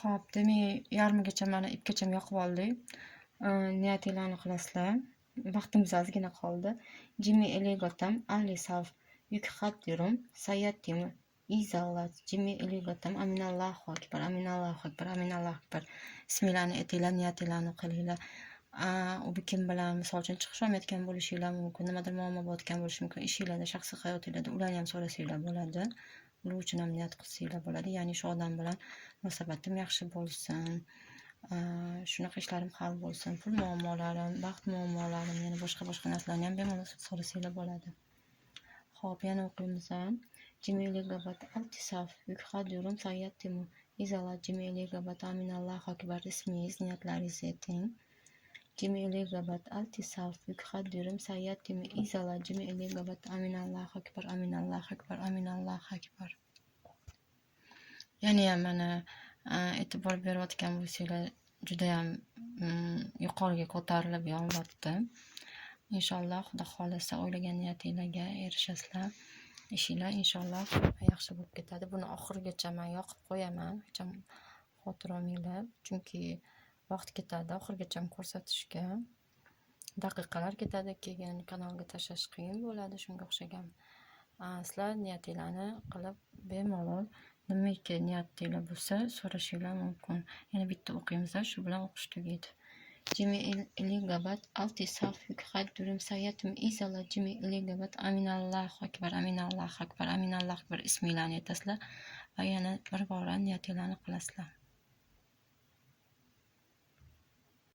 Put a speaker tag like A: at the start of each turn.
A: Xo'p, demak, yarmigacha mana ipgacha yoqib oldik. Niyatinglarni qilasizlar. Vaqtimiz ozgina qoldi. Jimi eligotam alisaf yukxaddirum sayyatim izalat jimi eligotam aminallohu akbar aminallohu akbar aminallohu akbar. Bismillahni aytinglar, niyatinglarni qilinglar. U kim bilan misol uchun chiqish olmayotgan bo'lishinglar mumkin, nimadir muammo bo'layotgan bo'lishi mumkin, ishinglarda, shaxsiy hayotinglarda ularni ham so'rasanglar bo'ladi. Ular uchun ham niyat qilsanglar bo'ladi. Ya'ni shu odam bilan munosabatim yaxshi bo'lsin, shunaqa ishlarim hal bo'lsin, pul muammolarim, baxt muammolarim, yana boshqa narsalarni ham bemalol so'rasanglar bo'ladi. Xo'p, yana o'qiymiz. Jimili gabat altisaf yukhadirum sayyatimu izalat jimili gabat aminallohu akbar. Ismingiz, niyatlaringizni ayting. Jimili gabat altisaf yukhadirum sayyatimu izalat jimili gabat aminallohu akbar aminallohu akbar aminallohu akbar. Yana ham mana e'tibor berayotgan bo'lsanglar juda ham yuqoriga ko'tarilib yonyapti. Inshaalloh Xudo xolasa o'ylagan niyatinglarga erishasizlar. Ishinglar inshaalloh yaxshi bo'lib ketadi. Buni oxirigacha men yoqib qo'yaman. Hech xavotir olmanglar, chunki vaqt ketadi oxirigacha ko'rsatishga. Daqiqalar ketadi, keyin kanalga tashlash qiyin bo'ladi, shunga o'xshagan. Sizlar niyatinglarni qilib bemalol nimaiki niyatinglar bo'lsa so'rashinglar mumkin. Yana bitta o'qiymiz, shu bilan o'qish tugaydi. Jimi eligabat altisaf yukhaddirum sayyatim izalat jimi eligabat aminallohu akbar aminallohu akbar aminallohu akbar. Isminglarni aytasizlar va yana bir bora niyatinglarni qilasizlar.